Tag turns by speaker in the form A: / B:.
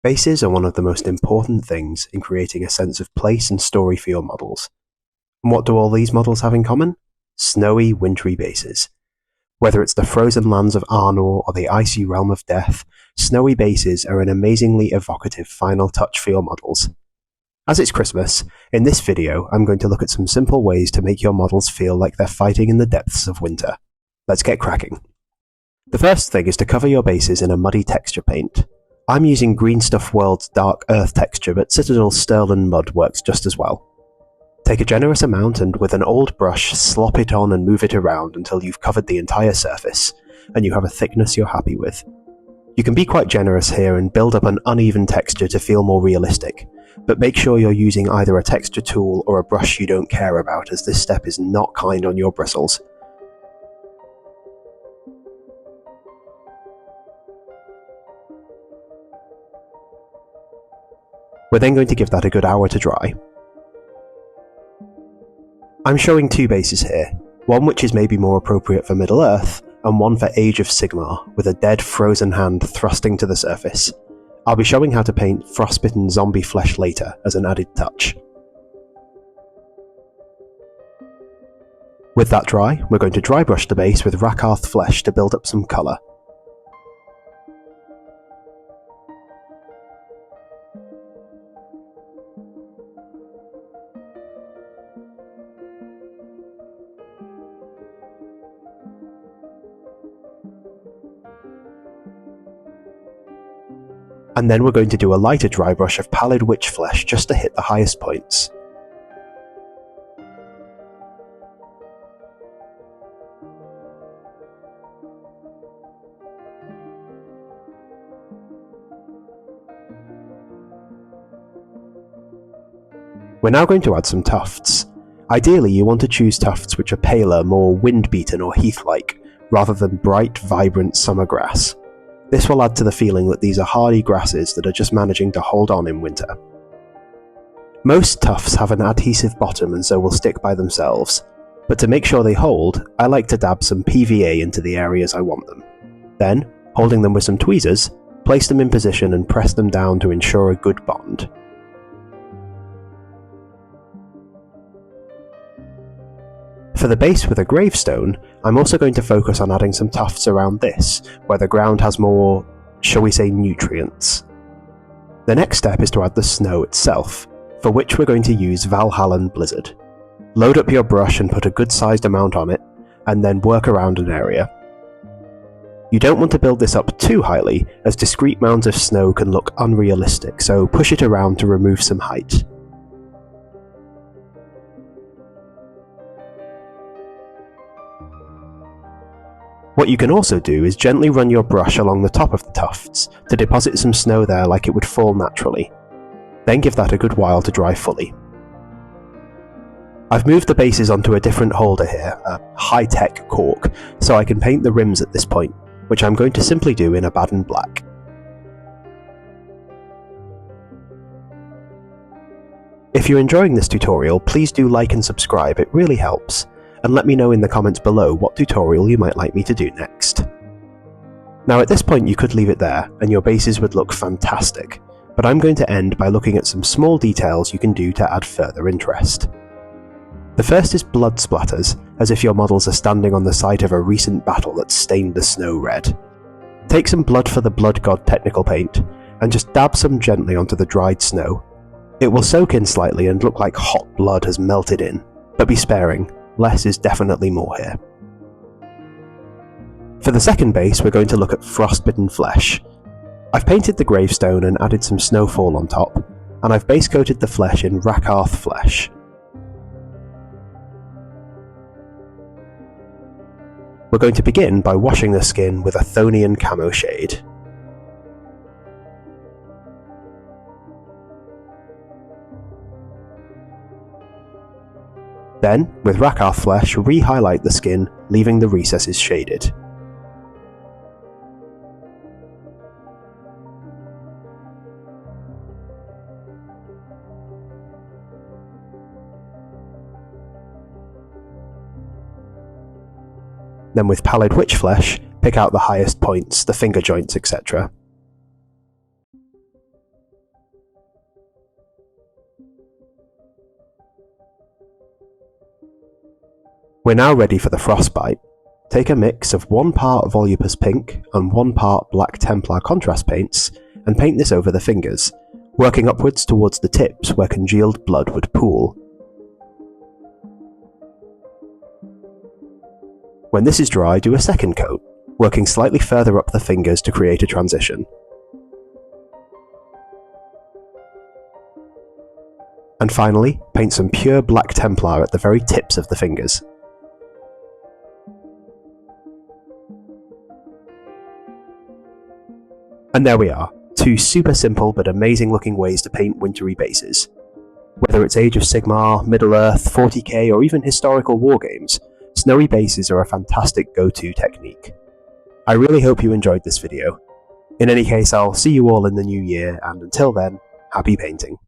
A: Bases are one of the most important things in creating a sense of place and story for your models. And what do all these models have in common? Snowy, wintry bases. Whether it's the frozen lands of Arnor or the icy realm of death, snowy bases are an amazingly evocative final touch for your models. As it's Christmas, in this video I'm going to look at some simple ways to make your models feel like they're fighting in the depths of winter. Let's get cracking. The first thing is to cover your bases in a muddy texture paint. I'm using Greenstuff World's Dark Earth texture, but Citadel's Stirland mud works just as well. Take a generous amount and with an old brush slop it on and move it around until you've covered the entire surface, and you have a thickness you're happy with. You can be quite generous here and build up an uneven texture to feel more realistic, but make sure you're using either a texture tool or a brush you don't care about, as this step is not kind on your bristles. We're then going to give that a good hour to dry. I'm showing two bases here, one which is maybe more appropriate for Middle-earth, and one for Age of Sigmar, with a dead frozen hand thrusting to the surface. I'll be showing how to paint Frostbitten zombie flesh later as an added touch. With that dry, we're going to dry brush the base with Rakarth flesh to build up some colour. And then we're going to do a lighter dry brush of Pallid witch flesh just to hit the highest points. We're now going to add some tufts. Ideally you want to choose tufts which are paler, more wind-beaten or heath-like, rather than bright, vibrant summer grass. This will add to the feeling that these are hardy grasses that are just managing to hold on in winter. Most tufts have an adhesive bottom and so will stick by themselves, but to make sure they hold, I like to dab some PVA into the areas I want them. Then, holding them with some tweezers, place them in position and press them down to ensure a good bond. For the base with a gravestone, I'm also going to focus on adding some tufts around this, where the ground has more, shall we say, nutrients. The next step is to add the snow itself, for which we're going to use Valhallan Blizzard. Load up your brush and put a good sized amount on it, and then work around an area. You don't want to build this up too highly, as discrete mounds of snow can look unrealistic, so push it around to remove some height. What you can also do is gently run your brush along the top of the tufts to deposit some snow there like it would fall naturally. Then give that a good while to dry fully. I've moved the bases onto a different holder here, a high-tech cork, so I can paint the rims at this point, which I'm going to simply do in Abaddon black. If you're enjoying this tutorial, please do like and subscribe, it really helps. And let me know in the comments below what tutorial you might like me to do next. Now at this point you could leave it there, and your bases would look fantastic, but I'm going to end by looking at some small details you can do to add further interest. The first is blood splatters, as if your models are standing on the site of a recent battle that stained the snow red. Take some blood for the blood god technical paint, and just dab some gently onto the dried snow. It will soak in slightly and look like hot blood has melted in, but be sparing. Less is definitely more here. For the second base, we're going to look at Frostbitten flesh. I've painted the gravestone and added some snowfall on top, and I've base coated the flesh in Rakarth flesh. We're going to begin by washing the skin with Athonian camoshade. Then, with Rakarth flesh, re-highlight the skin, leaving the recesses shaded. Then with Pallid witch flesh, pick out the highest points, the finger joints, etc. We're now ready for the Frostbite. Take a mix of 1 part Volupus pink and 1 part black Templar contrast paints and paint this over the fingers, working upwards towards the tips where congealed blood would pool. When this is dry, do a second coat, working slightly further up the fingers to create a transition. And finally, paint some pure black Templar at the very tips of the fingers. And there we are, 2 super simple but amazing looking ways to paint wintry bases. Whether it's Age of Sigmar, Middle-earth, 40k or even historical wargames, snowy bases are a fantastic go-to technique. I really hope you enjoyed this video. In any case, I'll see you all in the new year, and until then, happy painting.